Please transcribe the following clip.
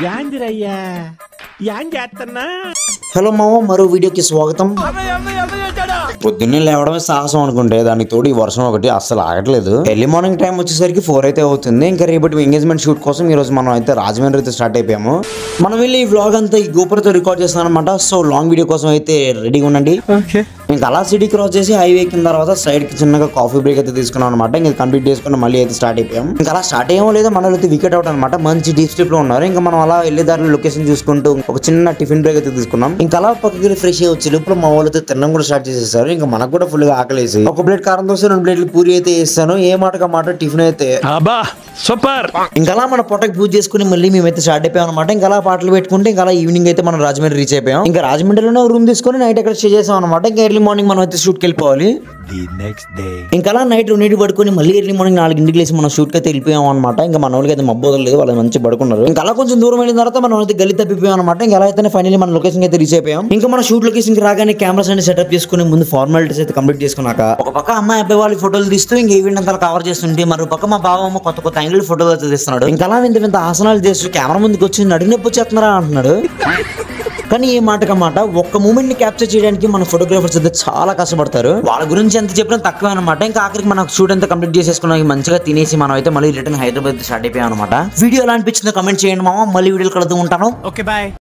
యాందిరయ్యా యాం చేస్తున్నా. హలో మామ, మరో వీడియోకి స్వాగతం. పొద్దున్నే లేవడమే సాహసం అనుకుంటే దానికి తోడు ఈ వర్షం ఒకటి అస్సలు ఆగట్లేదు. ఎర్లీ మార్నింగ్ టైం వచ్చేసరికి 4 అయితే అవుతుంది. ఇంకా రేపటి ఎంగేజ్మెంట్ షూట్ కోసం ఈ రోజు మనం అయితే రాజమండ్రి అయితే స్టార్ట్ అయిపోయాము. మనం వెళ్ళి ఈ వ్లాగ్ అంతా ఈ గోపురతో రికార్డ్ చేస్తాం అనమాట. సో లాంగ్ వీడియో కోసం అయితే రెడీగా ఉండండి. ఇంకా అలా సిటీ క్రాస్ చేసి హైవే ఎక్కిన తర్వాత సైడ్ కి చిన్నగా కాఫీ బ్రేక్ అయితే తీసుకున్నాం అనమాట. ఇంకా కంప్లీట్ చేసుకుని మళ్ళీ అయితే స్టార్ట్ అయిపోయాం. ఇంకా అలా స్టార్ట్ అయ్యామో లేదో మన అయితే వికెట్ అవుట్ అనమాట. మంచి డీప్ స్లిప్ లో ఉన్నారు. ఇంకా మనం అలా వెళ్ళే దారిలో లొకేషన్ చూసుకుంటూ ఒక చిన్న టిఫిన్ బ్రేక్ అయితే తీసుకున్నాం. ఇంకా అలా పక్కకి ఫ్రెష్ అయ్యి వచ్చి ఇప్పుడు మా వాళ్ళు అయితే తినడం కూడా స్టార్ట్ చేసేసారు. ఇంకా మనకు కూడా ఫుల్ గా ఆకలేసి ఒక ప్లేట్ కారం దోశ 2 ప్లేట్లు పూరి అయితే వేస్తాను. ఏ మాటగా మాట టిఫిన్ అయితే సూపర్. ఇంకా అలా మన పొట్టకి పూజ చేసుకుని మళ్ళీ మేమైతే స్టార్ట్ అయిపోయాం అనమాట. ఇంకా అలా పాటలు పెట్టుకుంటే ఇంకా అలా ఈవినింగ్ అయితే మనం రాజమండ్రి రీచ్ అయిపోయాం. ఇంకా రాజమండ్రిలోనే రూమ్ తీసుకొని నైట్ అక్కడ స్టే చేసాం అనమాట. ఇంకా ఎర్లీ మార్నింగ్ మనం అయితే షూట్ కి వెళ్ళిపోవాలి. ఇంకా అలా నైట్ 2 పడుకొని మళ్ళీ ఎర్లీ మార్నింగ్ 4 లేసి మనం షూట్ కి అయితే వెళ్ళిపోయాం అనమాట. ఇంకా మన వాళ్ళకి అయితే మబ్బోదలు లేదు, వాళ్ళు మంచి పడుకున్నారు. ఇంకా అలా కొంచెం దూరం వెళ్ళిన తర్వాత మనం అయితే గల్లి తప్పిపోయాం అనమాట. ఇంకా అలా అయితే ఫైనల్లీ మన లొకేషన్ అయితే రీచ్ అయిపోయాం. ఇంకా మన షూట్ లొకేషన్ కి రాగానే కెమెరాస్ అన్ని సెటప్ చేసుకుని ముందు ఫార్మాలిటీస్ అయితే కంప్లీట్ చేసుకున్నాక ఒక పక్క అమ్మాయి అబ్బాయి వాళ్ళు ఫోటోలు తీస్తూ ఇంకా ఈవెంట్ అంతా కవర్ చేస్తుంటే మరో పక్క మా బావ అమ్మ కొత్త యాంగిల్ ఫోటోలు అయితే తీస్తున్నాడు. ఇంకా అలా వింత ఆసనాలు చేస్తూ కెమెరా ముందుకు వచ్చి నడినొప్పి వచ్చేస్తున్నారా అంటున్నాడు. కానీ ఏ మాటగా మాట ఒక్క మూమెంట్ ని క్యాప్చర్ చేయడానికి మన ఫోటోగ్రాఫర్స్ అయితే చాలా కష్టపడతారు. వాళ్ళ గురించి ఎంత చెప్పినా తక్కువ అనమాట. ఇంకా ఆఖరికి మనం షూట్ అంతా కంప్లీట్ చేసేసుకున్నాం. మంచిగా తినేసి మనం అయితే మళ్ళీ రిటర్న్ హైదరాబాద్ స్టార్ట్ అయిపోయాం అనమాట. వీడియో ఎలా అనిపించిందో కమెంట్ చేయండి మామ. మళ్ళీ వీడియోలు కలుతూ ఉంటాను. Okay bye.